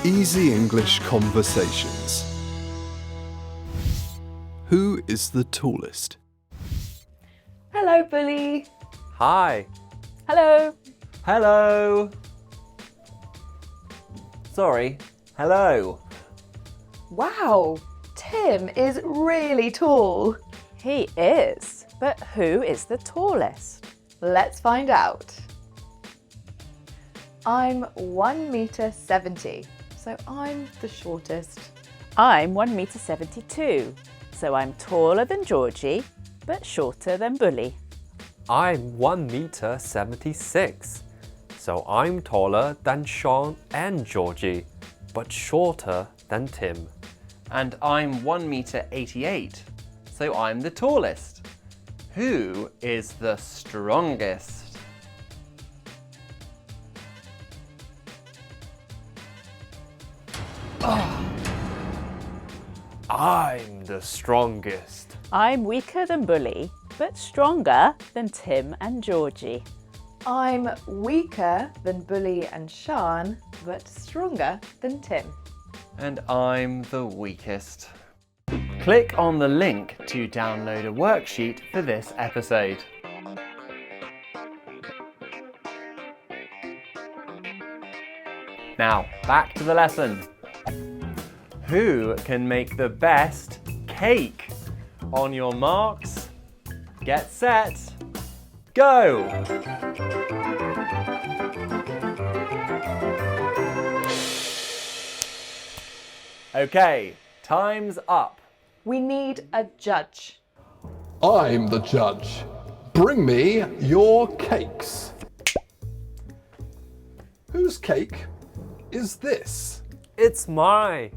Easy English Conversations. Who is the tallest? Hello, Bully. Hi. Hello. Hello. Sorry. Hello. Wow, Tim is really tall. He is, but who is the tallest? Let's find out. I'm 1 meter 70, so I'm the shortest. I'm 1 meter 72, so I'm taller than Georgie, but shorter than Bully. I'm 1 meter 76, so I'm taller than Sean and Georgie, but shorter than Tim. And I'm 1 meter 88, so I'm the tallest. Who is the strongest? I'm the strongest. I'm weaker than Bully, but stronger than Tim and Georgie. I'm weaker than Bully and Sean, but stronger than Tim. And I'm the weakest. Click on the link to download a worksheet for this episode. Now, back to the lesson. Who can make the best cake? On your marks, get set, go! Okay, time's up. We need a judge. I'm the judge. Bring me your cakes. Whose cake is this? It's mine.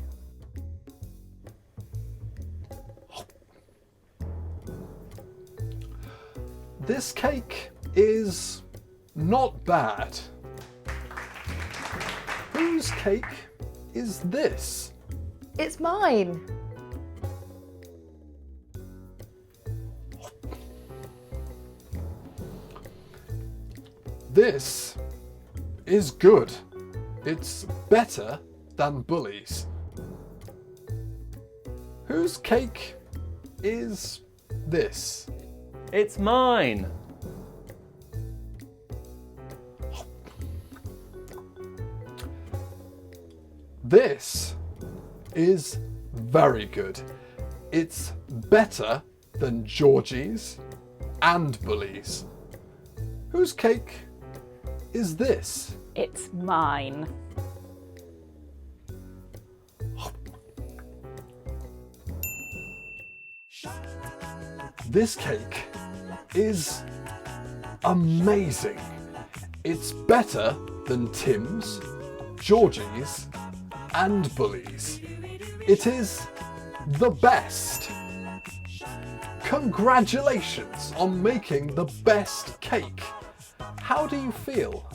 This cake is not bad. Whose cake is this? It's mine. This is good. It's better than Bully's. Whose cake is this? It's mine. This is very good. It's better than Georgie's and Bully's. Whose cake is this? It's mine. This cake is amazing. It's better than Tim's, Georgie's, and Bully's. It is the best. Congratulations on making the best cake. How do you feel?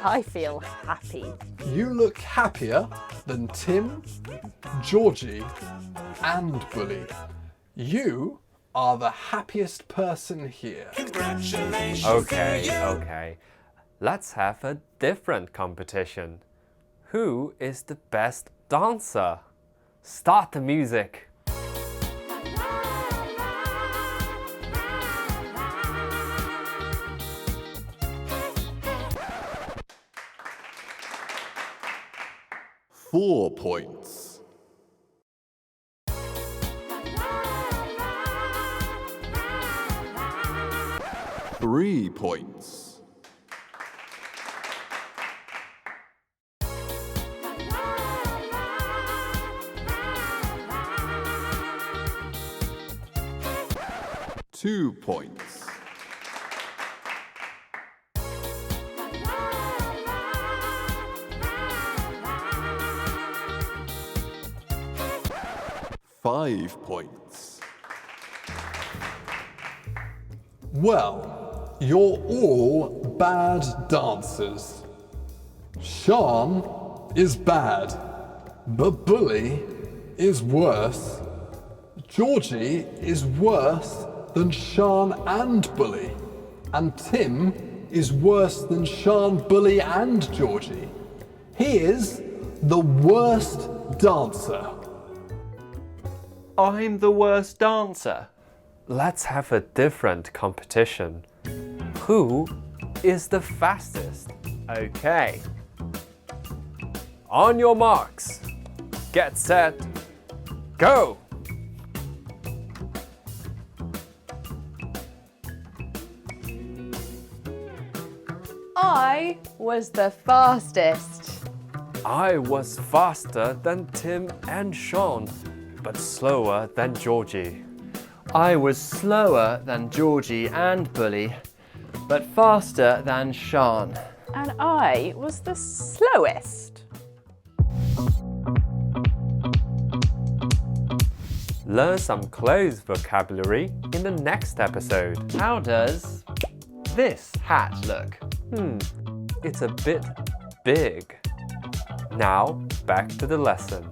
I feel happy. You look happier than Tim, Georgie, and Bully. You are the happiest person here. Okay. Let's have a different competition. Who is the best dancer? Start the music. Four points. Three points. Two points. Five points. Well, you're all bad dancers. Sean is bad, but Bully is worse. Georgie is worse than Sean and Bully, and Tim is worse than Sean, Bully, and Georgie. He is the worst dancer? I'm the worst dancer. Let's have a different competition. Who is the fastest? Okay. On your marks, get set, go! I was the fastest. I was faster than Tim and Sean, but slower than Georgie. I was slower than Georgie and Bully, but faster than Sean. And I was the slowest. Learn some clothes vocabulary in the next episode. How does this hat look? It's a bit big. Now, back to the lesson.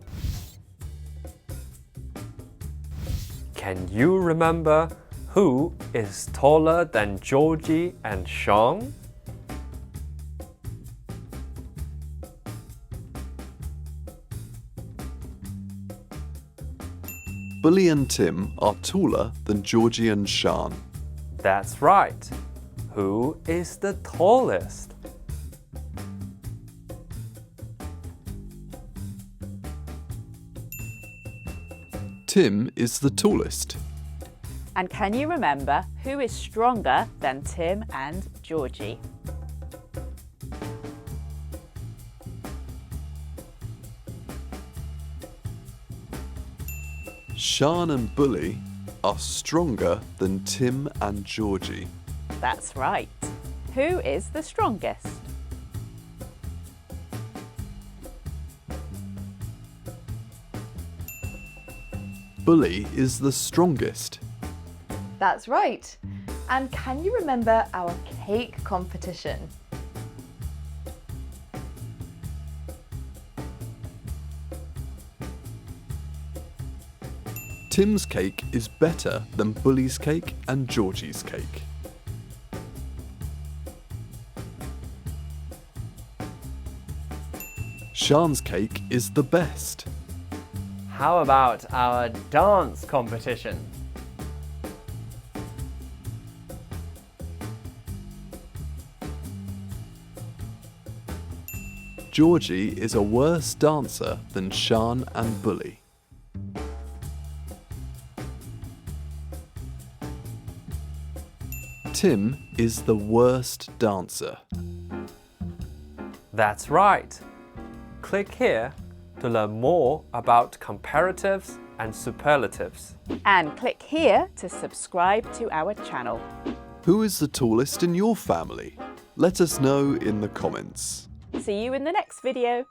Can you remember who is taller than Georgie and Sean? Bully and Tim are taller than Georgie and Sean. That's right. Who is the tallest? Tim is the tallest. And can you remember who is stronger than Tim and Georgie? Sean and Bully are stronger than Tim and Georgie. That's right. Who is the strongest? Bully is the strongest. That's right. And can you remember our cake competition? Tim's cake is better than Bully's cake and Georgie's cake. Sean's cake is the best. How about our dance competition? Georgie is a worse dancer than Sean and Bully. Tim is the worst dancer. That's right. Click here to learn more about comparatives and superlatives. And click here to subscribe to our channel. Who is the tallest in your family? Let us know in the comments. See you in the next video.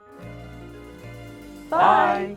Bye. Bye.